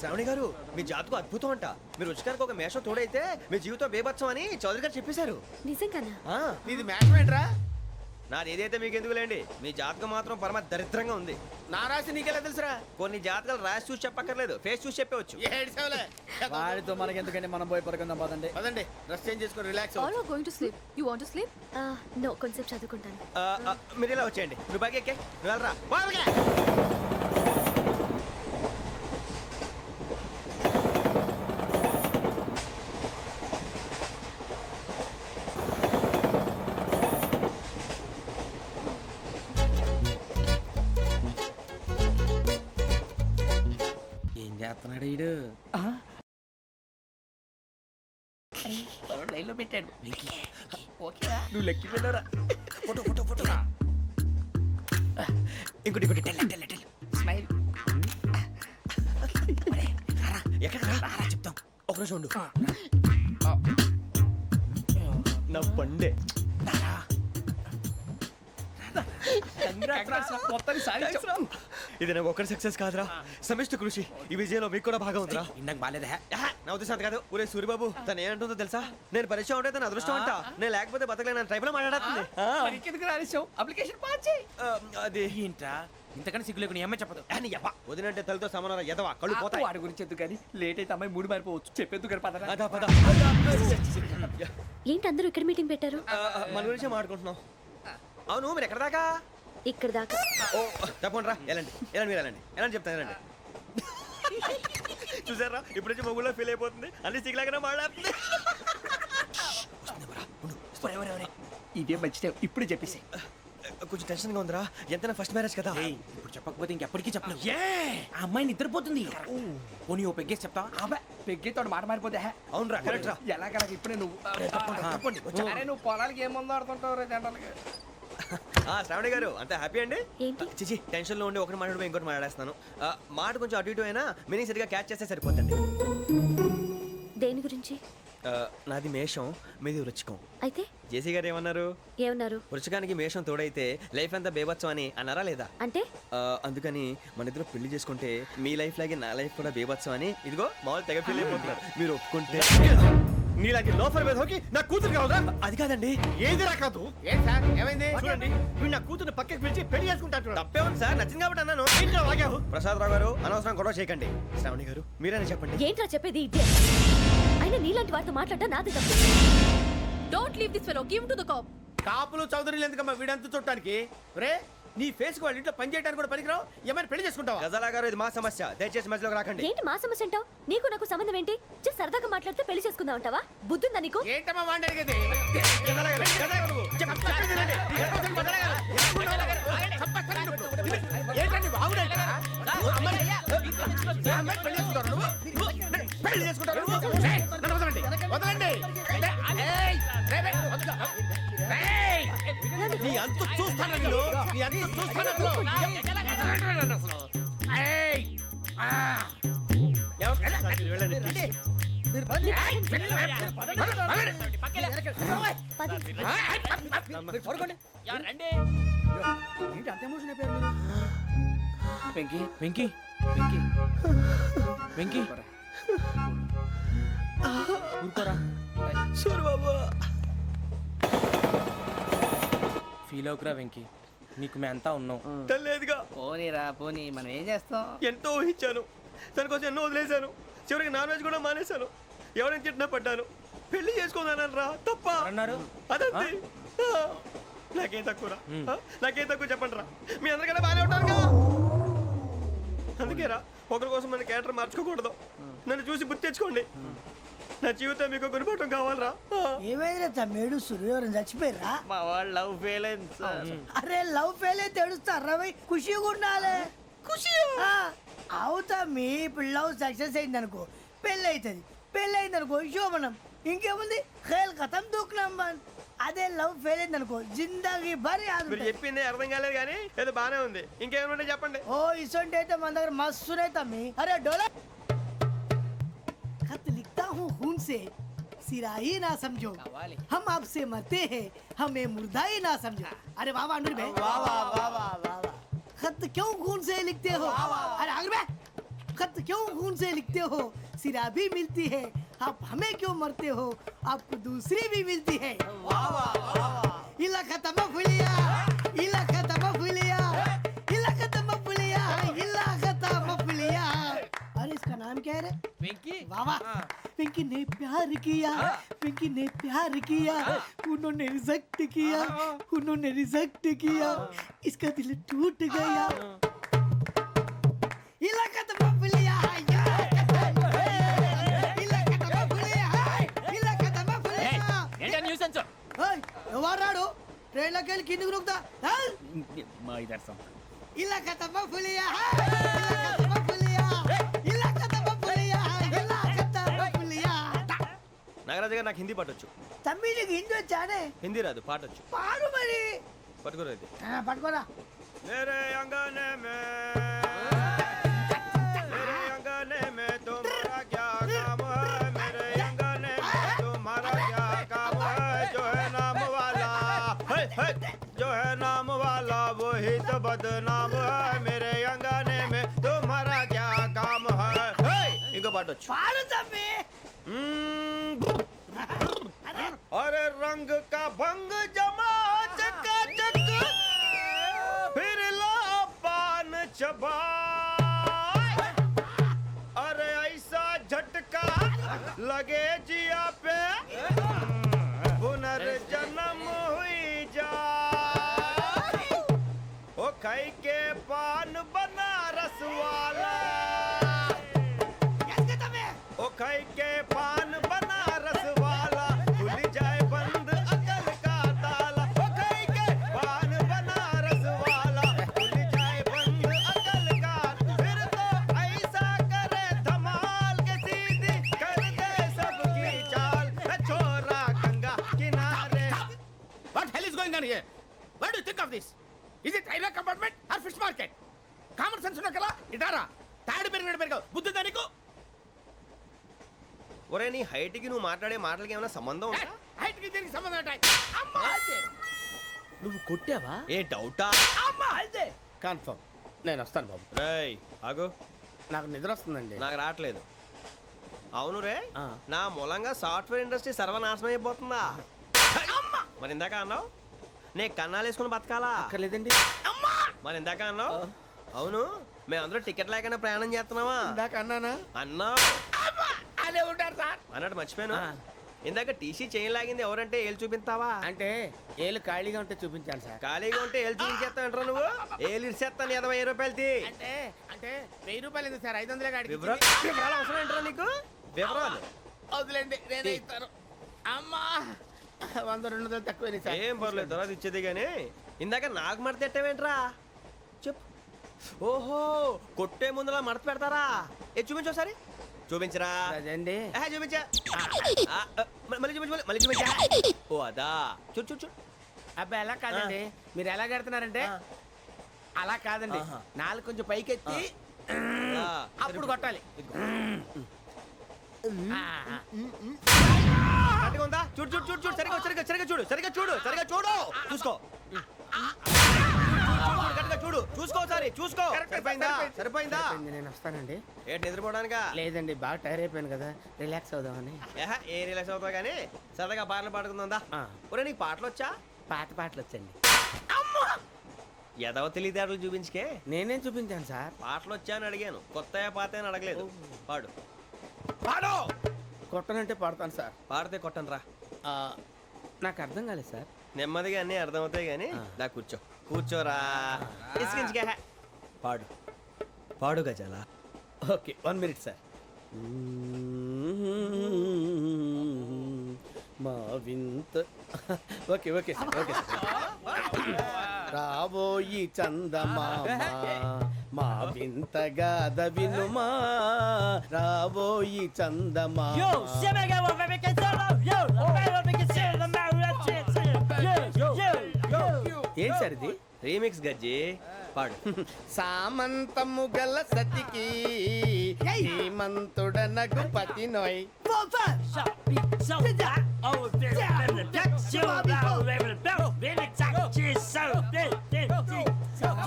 శ్రావణి గారు మీ జాతకు అద్భుతం అంట. మీరు రుచికారికి ఒక మేషం తోడైతే మీ జీవితం బేబత్సం అని చౌదరి గారు చెప్పేశారు. నిజంగానా? నీది మేషం ఏంట్రా? నాది ఏదైతే మీకు ఎందుకులేండి, మీ జాతకం మాత్రం పరమ దరిద్రంగా ఉంది. నా రాసి నీకెలా తెలుసురా? కొన్ని జాతకాలు రాసి చూసి చెప్పక్కర్లేదు, ఫేస్ చూసి చెప్పవచ్చు. వాడితో మనకి ఎందుకంటే మనం పోయి పడుకుందాం పదండి. పదండి, డ్రెస్ చేంజ్ చేసుకొని relax All are going to sleep. You want to sleep? No, కొంచెం చదువుకుంటాను. మీరు ఇలా వచ్చేయండి. నువ్వు బాగా ఎక్కే, నువ్వు వెళ్ళరా. ఏం చేస్తున్నాడు వీడు? లైన్ లో పెట్టాడు. ఓకేరా, నువ్వు లెక్కి వెళ్ళరా. Photo photo photo. ఇంకోటి ఇంకోటి టెల్ టెల్ టెల్. స్మైల్. ఎక్కడ రారా చెప్తాం. ఒక రోజు ఉండు. నా పండే ఇది నాకు ఒక్కరి సక్సెస్ కాదురా, సమిష్టి కృషి. ఈ విజయంలో మీకు కూడా భాగం ఉందిరా. ఇందాక బాగాలేదా? నా ఉద్దేశం అంత కాదు. ఊరే సూరిబాబు తను ఏమంటుందో తెలుసా? నేను పరిచయం ఉంటే తన అదృష్టం అంట. నేను లేకపోతే బతకలేను టైప్ లో మాట్లాడుతుంది. అప్లికేషన్ పాస్ చేయి. అది ఏంట్రా ఇంతకన్నా సిగ్గు లేకుండా ఏమై చెప్పదు. వదినంటే తలతో సమానం ఎదవా, కళ్ళు పోతాయి. వాడి గురించి ఎందుకు కానీ లేట్ అయితే అమ్మాయి మూడు మారిపోవచ్చు. చెప్పేందుకు కానీ పద. అదా పద. ఏంటి అందరూ ఇక్కడ మీటింగ్ పెట్టారు? మన గురించి మాట్లాడుకుంటున్నాం. అవును మీరు ఎక్కడ దాకా? ఇక్కడ దాకా. ఓ తప్పకుండా రా, వెళ్ళండి వెళ్ళండి, మీరు వెళ్ళండి వెళ్ళండి చెప్తాను వెళ్ళండి. చూసారా ఇప్పుడు నుంచి మొగుల్లో ఫీల్ అయిపోతుంది, అన్ని సిగ్లాగానే మాట్లాడుతుంది. ఇదే మంచి ఇప్పుడు చెప్పేసి. కొంచెం టెన్షన్ గా ఉందిరా, ఎంతైనా ఫస్ట్ మ్యారేజ్ కదా. ఇప్పుడు చెప్పకపోతే ఇంకెప్పటికీ చెప్పలేవు. ఆ అమ్మాయి నిద్రపోతుంది. పోనీ ఓ పెగ్గేసి చెప్తావా? అబ్బా పెగ్గేతో మాట మారిపోతే. అవునరా కరెక్ట్ రా. ఎలాగలా ఇప్పుడే నువ్వు తప్పండి. నువ్వు పొలాలకి ఏముందో ఆడుతుంటావు రే జనరల్గా. శ్రావణి గారు అంత హ్యాపీ అండి? ఏంటి? చిచి టెన్షన్ లో ఉండి ఒకటి మాట్లాడిపోయి ఇంకోటి మాట్లాడేస్తాను. మాట కొంచెం అటు ఇటు అయినా మీనింగ్ సరిగా క్యాచ్ చేస్తే సరిపోతుంది. దేని గురించి? నాది మేషం, మీది వృచ్చికం. అయితే జేసీ గారు ఏమన్నారు? వృచ్చికానికి మేషం తోడైతే లైఫ్ అంతా బేబత్సం అని అన్నారా లేదా? అంటే అందుకని మన ఇద్దరు పెళ్లి చేసుకుంటే మీ లైఫ్ లాగే నా లైఫ్ కూడా బేబత్సం అని ఇదిగో మామూలు తెగ పెళ్లి అయిపోతున్నారు. మీరు ఒప్పుకుంటే నీలాంటి లోఫర్ మీద హోకి నా కూతురు కావదా? అది కాదండి. ఏది రా కాదు. ఏం సార్ ఏమైంది? చూడండి వీడు నా కూతురు పక్కకి పిలిచి పెళ్లి చేసుకుంటాడు. తప్పే ఉంది సార్, నచ్చింది కాబట్టి అన్నాను. ఏంటో వాగావు? ప్రసాద్ రావు గారు అనవసరం గొడవ చేయకండి. శ్రావణి గారు మీరైనా చెప్పండి. ఏంట్రా చెప్పేది? అయినా నీలాంటి వారితో మాట్లాడటం నాది తప్పు. Don't leave this fellow, give to the cop. కాపులు చౌదరులు ఎందుకమ్మా వీడంతా చూడటానికి? రే నీ ఫేస్ వాళ్ళ ఇంట్లో పని చేయడానికి కూడా పనికిరావు. ఏమైనా పెళ్లి చేసుకుంటావా? గజాలా గారు ఇది మా సమస్య, దయచేసి మధ్యలోకి రాకండి. ఏంటి మా సమస్య అంటావు? నీకు నాకు సంబంధం ఏంటి? జస్ట్ సరదాగా మాట్లాడితే పెళ్లి చేసుకుందాం అంటావా? బుద్ధుందా నీకు? ఏంటమ్మా వాడిని అడిగేది? నీ అంత చూస్తాను వీళ్ళు, నీ అంత చూస్తాను. వెంకీ వెంకీ వెంకీ వెంకీ ఊరుకోరా. సూరిబాబు ఫీల్ అవుకురా వెంకీ, నీకు మేమంతా ఉన్నాం. తెలియదుగా. పోనీరా పోనీ, మనం ఏం చేస్తాం? ఎంతో ఊహించాను, దానికోసం ఎన్నో వదిలేశాను. చివరికి నాన్ వెజ్ కూడా మానేశాను. ఎవరైనా తిట్టినా పడ్డాను. పెళ్లి చేసుకోదానరా తప్ప అన్నారు. అదంతే. నాకేం తక్కువరా? నాకేం తక్కువ చెప్పండి రా. మీ అందరికన్నా బాగానే ఉంటారుగా. అందుకేరా ఒకరి కోసం మన క్యారెక్టర్ మార్చుకోకూడదు. నన్ను చూసి గుర్తు తెచ్చుకోండి. నా జీవితం మీకు గురిపటం కావాలరా. ఏమైనా తమ్మేడు సూర్యవరం చచ్చిపోయిరా? మా వాళ్ళు లవ్ ఫెయిల్ అయింది సార్. అరే లవ్ ఫెయిల్ అయితే ఏడుస్తారా? ఖుషిగా ఉండాలి. ఖుషి అవుతా. మీ ఇప్పుడు లవ్ సక్సెస్ అయింది అనుకో పెళ్ళి అవుతుంది. పెళ్ళి అయింది అనుకో శోభనం. ఇంకేముంది ఖేల్ కథం దూకునాం బాన్. అదే లవ్ ఫెయిల్ అయింది అనుకో జిందాగీ భారీ. మీరు చెప్పింది అర్థం కాలేదు కానీ ఏదో బానే ఉంది. ఇంకేమైనా చెప్పండి. ఓ ఇసొంటి అయితే మన దగ్గర మస్తునే తమ్మి. అరే డోలా खत लिखता हूँ खून से, सिरा ही ना समझो. हम आपसे मरते हैं, हमें मुर्दा ही ना समझो. अरे वाह वाह अनुर भाई, वाह वाह वाह वाह वाह. खत क्यों खून से लिखते हो? अरे अनुर भाई खत क्यों खून से लिखते हो सिरा भी मिलती है आप हमें क्यों मरते हो आपको दूसरी भी मिलती है इला खत्म फुलिया इला खत्म फुलिया इला खत्म फुलिया इला खत्म फुलिया अरे इसका नाम क्या है रे వెంకీ वाह वाह पिंकी ने प्यार किया पिंकी ने प्यार किया उन्होंने रिजेक्ट किया उन्होंने रिजेक्ट किया इसका दिल टूट गया इलाका तो बबलिया इलाका तो बबलिया इलाका तो बबलिया ఏంటా న్యూసెన్స్ ओए ఎవరాడు ట్రైన్ లోకి వెళ్ళి కిందికి రుకుతా మా ఇదర్సం ఇలాకా तो बबलिया इलाका तो बबलिया इलाका तो बबलिया इलाका तो बबलिया నాగరాజు గారు నాకు హిందీ పాటొచ్చు. తమ్మి నీకు హిందీ వచ్చానే హిందీ రాదు పాటొచ్చు. పాడు మరి పట్టుకోరు ఇది. పట్టుకోరా मेरे अंगने में मेरे अंगने में तुम्हारा क्या काम है मेरे अंगने में तुम्हारा क्या काम है जो है नाम वाला जो है नाम वाला वही तो बदनाम है मेरे अंगने में तुम्हारा क्या काम है इनको पाटो పాడు తమ్మి अरे रंग का भंग जमा चकाचक फिर ला पान चबा अरे ऐसा झटका लगे जिया पे पुनर्जन्म हुई जा ओ खाई के पान बनारस वाला ओ खाई के पान बनारस वाला खुल जाए बंद अकल का ताला ओ खाई के पान बनारस वाला खुल जाए बंद अकल का फिर तो ऐसा करे धमाल के सीधी कर दे सबकी चाल छोरा गंगा किनारे What hell is going on here? What do you think of this? Is it railway compartment or fish market? Common sense ఉన్న కదా ఇటారా తాడు పెరిగినట్టు పెరగవు బుద్ధి దానికి ఒరే నీ హైట్ కి నువ్వు మాట్లాడే మాటలకి ఏమైనా సంబంధం ఉందా హైట్ కి దీనికి సంబంధం ఉంటాయి అమ్మా అదే నువ్వు కొట్టావా ఏ డౌటా అమ్మా అదే కన్ఫర్మ్ నేను వస్తాను బాబు రేయ్ ఆగు నాకు నిద్ర వస్తుందండి నాకు రావట్లేదు అవును రే ఆ. నా మూలంగా సాఫ్ట్వేర్ ఇండస్ట్రీ సర్వనాశనం అయిపోతుందా మరి ఇందాక అన్నావు నే కన్నాలు వేసుకుని బతకాలా అక్కర్లేదండి మరి ఇందాక అన్నావు అవును మేమందరూ టికెట్ లేకుండా ప్రయాణం చేస్తున్నావా ఇందాక అన్నానా అన్నావు అదే ఉంటారు సార్ అన్నట్టు మర్చిపోయాను ఆ. ఇందాక టీసీ చైన్ లాగింది ఎవరంటే ఏళ్ళు చూపిస్తావా అంటే ఏళ్ళు ఖాళీగా ఉంటే చూపించాను సార్ ఖాళీగా ఉంటే ఏళ్ళు చూపించేస్తావు నువ్వు ఏళ్ళు ఇచ్చేస్తాను 20 రూపాయలు తీ అంటే అంటే 1000 రూపాయలు ఎందుకు సార్ 500 కాడికి వివరాలు అవసరం ఏంట్రా నీకు వివరాలు వదిలేండి నేనే ఇస్తాను అమ్మా 100 200 తక్కువ సార్ ఏం పర్లేదు తర్వాత ఇచ్చేది కానీ ఇందాక నాకు మడత ఎట్టవేంట్రా చెప్పు ఓహో కొట్టే ముందులా మడత పెడతారా ఏ చూపించు ఒకసారి చూపించరా అదండి చూపించా మళ్ళీ చూపించు మళ్ళీ చూపించా ఓ అదా చూడు చూడు చూడు అబ్బాయి ఎలా కాదండి మీరు ఎలా కడుతున్నారంటే ఆ. అలా కాదండి ఆహా. నాలుగు కొంచెం పైకెత్తి ఆ, అప్పుడు కొట్టాలి ఆ, ఆ. కరెక్ట్గా ఉందా చూడు చూడు చూడు చూడు సరిగా సరిగా సరిగా చూడు సరిగా చూడు సరిగా చూడు చూసుకో కరెక్ట్గా చూడు చూసుకో ఒకసారి చూసుకో సరిపోయిందా సరిపోయిందా అయిపోయింది, నేను వస్తానండి ఏంటి నిద్రపోవడానికా లేదండి బాగా టైర్ అయిపోయాను కదా రిలాక్స్ అవుదామని ఏ రిలాక్స్ అవుతావు కానీ సరదాగా పాటలు పాడుకుందా ఆ. ఒరే నీకు పాటలు వచ్చా పాత పాటలు వచ్చండి ఎదవ తెలివితేటలు చూపించుకే నేనేం చూపించాను సార్ పాటలు వచ్చా అని అడిగాను కొత్త పాత అని అడగలేదు పాడు పాడు కొట్టనంటే పడతాను సార్ పాడితే కొట్టను రా ఆ, నాకు అర్థం కాలేదు సార్ నెమ్మదిగా అన్నీ అర్థమవుతాయి కానీ దా కూర్చో కూర్చోరా ఇసుకించుకే పాడు పాడు గజాల ఓకే 1 మినిట్ సార్ మా వింత okay okay sir okay sir రాబోయి చందమామ మా వింత గాథ వినుమా రాబోయి చందమామ ఏం సార్ ఇది రీమిక్స్ గజ్జి పాడు సామంతము గల సతికి హేమంతుడనగు పతి నోయ్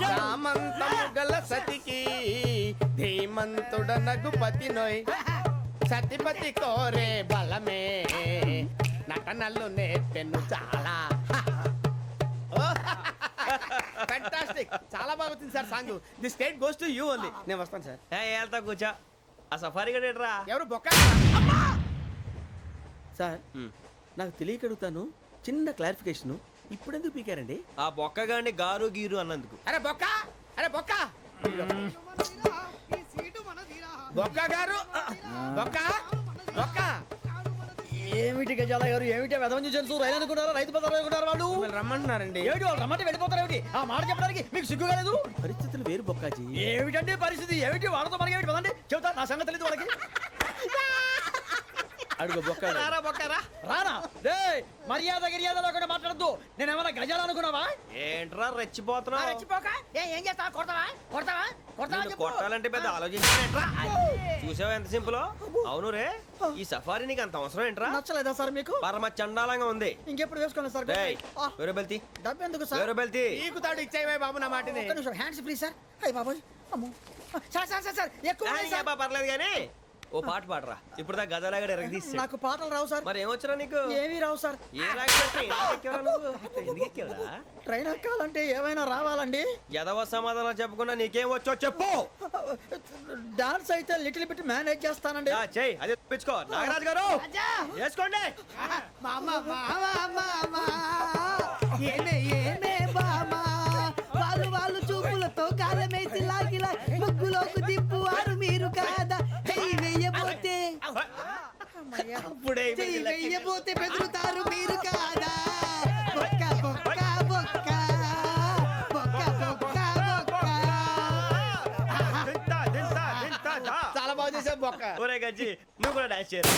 సామంతము గల సతికి ధీమ హనుమంతుడనగు పతి నోయ్ సతిపతి కోరే బలమే నటనలు నేర్పెను చాలా ఫ్యాంటాస్టిక్ చాలా బాగా వచ్చింది sir song the state goes to you only నేను వస్తాను సార్ వెళ్తా కూర్చో ఆ సఫారీ గడేట్రా ఎవరు బొక్క సార్ నాకు తెలియక అడుగుతాను చిన్న క్లారిఫికేషన్ ఇప్పుడు ఎందుకు పీకారండి ఆ బొక్కగాండి గారు గీరు అన్నందుకు. అరే బొక్క అరే బొక్క బొక్క గారు బొక్క బొక్క ఏమిటి గజాల గారు ఏమిటి వెదవం చూసాను రైలు అనుకున్నారా రైతు బజార్ అనుకున్నారు వాళ్ళు మిమ్మల్ని రమ్మంటున్నారండి ఏమిటి వాళ్ళు రమ్మంటే వెళ్ళిపోతారు ఏమిటి ఆ మాట చెప్పడానికి మీకు సిగ్గు కాలేదు పరిస్థితులు వేరు బొక్కాజీ ఏమిటండి పరిస్థితి ఏమిటి వాళ్ళతో మనకి ఏమిటి పదండి చెబుతా నా సంగతి తెలియదు వాళ్ళకి అడుగు బొక్క రారా బొక్కరా. రానా రే మర్యాద గిర్యాద లేకుండా మాట్లాడద్దు నేను ఏమన్నా గజాలు అనుకున్నావా ఏంట్రా రెచ్చిపోతున్నావు? ఏం చేస్తా కొడతావా కొడతావా కొడతావా నిన్ను కొట్టాలంటే పెద్ద ఆలోచించానేంట్రా? చూసావా ఎంత సింపుల్. అవును రే ఈ సఫారీ నీకు అంత అవసరం ఏంట్రా? నచ్చలేదా సార్ మీకు పరమ చండాలంగా ఉంది. ఇంకెప్పుడు వేసుకోండి సార్ డేయ్, వేరే బెల్తి డబ్బు ఎందుకు సార్ వేరే బెల్తి. నీకు తాడు ఇచ్చాయి బాబు నా మాటని ఒక్క నిమిషం హ్యాండ్స్ ఫ్రీ సార్ అయ్యి బాబోయ్ అమ్మో సార్ సార్ సార్ సార్ ఎక్కువ ఉన్నాయి సార్. పర్లేదు కానీ ఓ పాట పాడరా. ఇప్పుడు దా గదలాగడ ఎరగదీసి. నాకు పాటలు రావు సార్ మరి ఏమొచ్చరా నీకు? ఏమీ రావు సార్ ఏ రాకపోతే ఎందుకు ఎక్కేవరా నువ్వు? ఎందుకు ఎక్కేవరా? ట్రైన్ ఎక్కాలంటే ఏమైనా రావాలండి ఎదవ సమాధానం చెప్పకుండా నీకేం వచ్చో చెప్పు. డాన్స్ అయితే లిటిల్ బిట్ మేనేజ్ చేస్తానండి చెయ్యి అదే తెప్పించుకో. నాగరాజు గారు వేసుకోండి. ఏమే ఏమే బామా వాళ్ళు చూపులతో కాలమేసి లాగిలా ముగ్గులోకి తిప్పువారు మీరు కాదా చెయ్యి వెయ్యబోతే అప్పుడే చెయ్యి వెయ్యబోతే బెదురుతారు మీరు కాదా బొక్క బొక్క బొక్క బొక్క బొక్క బొక్క చాలా బాగా చేసావు బొక్క ఒరే గజ్జి నువ్వు కూడా డాన్స్ చేయరు.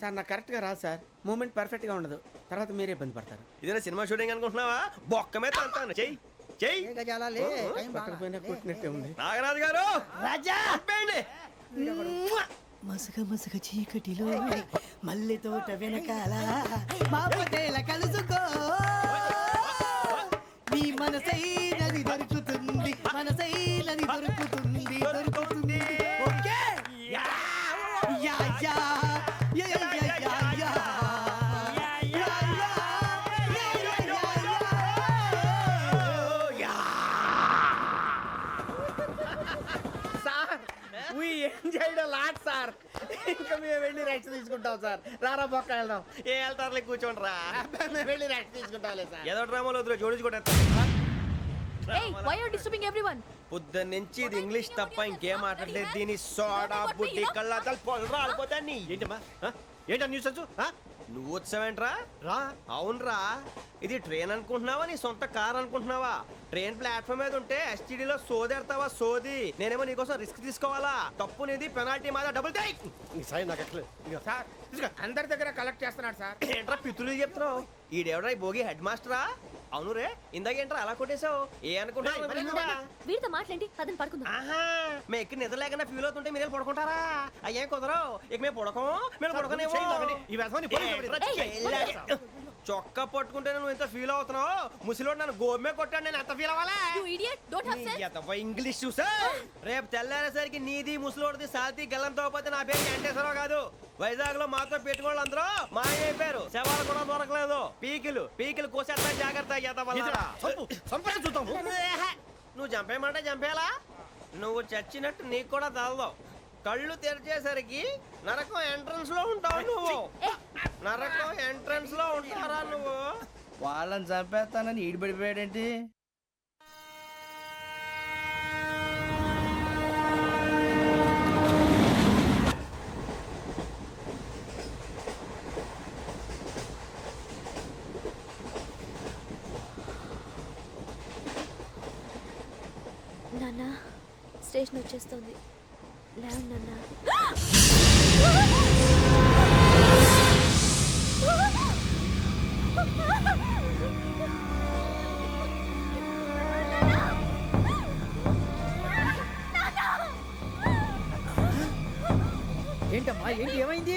సార్ నాకు కరెక్ట్ గా రాదు సార్ మూమెంట్ పర్ఫెక్ట్ గా ఉండదు తర్వాత మీరే ఇబ్బంది పడతారు ఇదేనా సినిమా షూటింగ్ అనుకుంటున్నావా? బొక్క మీద అంటాను. చెయ్యి చెయ్యి. పట్టకపోయినా కొట్టినట్టే ఉంది నాగరాజు గారు రాజా చెప్పండి. మసక మసక చీకటిలో మల్లె తోట వెనకాల మా పటేల కలుసుకో నీ మనసైనది దొరుకుతుంది మనసైనది దొరుకుతుంది దొరుకుతుంది okay yeah yeah yeah yeah yeah yeah yeah sir we enjoyed a lot sir ఇంకా మేము వెళ్ళి రైట్స్ తీసుకుంటాం సార్ రారా బొక్క వెళ్దాం ఏ వెళ్తారులే కూర్చోండి రా. అబ్బాయి, మేము వెళ్ళి రైట్స్ తీసుకుంటాంలే సార్ ఏదో డ్రామాలో వద్దు జోడించుకుంటా. Hey, why are you disturbing everyone? పొద్దున్న నుంచి ఇది ఇంగ్లీష్ తప్ప ఇంకేం మాట్లాడలేదు. దీని సోడా బుద్ధి కళ్ళ పొలం రాలిపోతా నీ. ఏంటమ్మా ఏంటా న్యూస్ నువ్వు వచ్చావేంట్రా? రా. అవునరా, ఇది ట్రైన్ అనుకుంటున్నావా నీ సొంత కార్ అనుకుంటున్నావా? ట్రైన్ ప్లాట్ఫామ్ మీద ఉంటే ఎస్టీడీలో సోదేడతావా సోది. నేనేమో నీకోసం రిస్క్ తీసుకోవాలా? తప్పు నీది, పెనాల్టీ మాదా, డబుల్ టై. సార్ నాకు ఎట్లేదు సార్ అందరి దగ్గర కలెక్ట్ చేస్తున్నాడు సార్ ఏంట్రా పితులు చెప్తున్నావు? ఈడెవడ్రా ఈ భోగి హెడ్ మాస్టరా? అవును రే ఇందాకేంట్రా అలా కొట్టేశావు? ఏ అనుకుంటున్నావు? వీరితో మాట్లాడి పదని పడుకుందాం. ఆహా, మేము ఎక్కి నిద్ర లేకుండా ఫీల్ అవుతుంటే మీరు పడుకుంటారా? అయ్యేం కుదరవు. ఇక మేము పడకం మేము పడుకునేమో. చొక్కా పట్టుకుంటే నువ్వు ఎంత ఫీల్ అవుతున్నావు? ముసలివాడు నన్ను గోమే కొట్టాడు, నేను ఎంత ఫీల్ అవ్వాలా? You idiot, don't have sense. English చూసా రేపు తెల్లారేసరికి నీది ముసలోడిది సాతి గల్లంతో పోతే నా పేరు వెంకటేశ్వరరావు కాదు. వైజాగ్ లో మాతో పెట్టుకోళ్ళు అందరూ మాయైపోయారు. శవాలు కూడా దొరకలేదు. పీకిలు కోసేస్తా జాగ్రత్త. నువ్వు చంపేయమంటే చంపేలా? నువ్వు చచ్చినట్టు నీకు కూడా తగదు. కళ్ళు తెరిచేసరికి నరకం ఎంట్రన్స్ లో ఉంటావు నువ్వు. నరకం ఎంట్రన్స్ లో ఉంటారా నువ్వు? వాళ్ళని చంపేస్తానని ఈడిపడిపోయాడేంటి? నాన్న స్టేషన్ వచ్చేస్తుంది. లేవండి నాన్న. ఏంటమ్మా ఏంటి ఏమైంది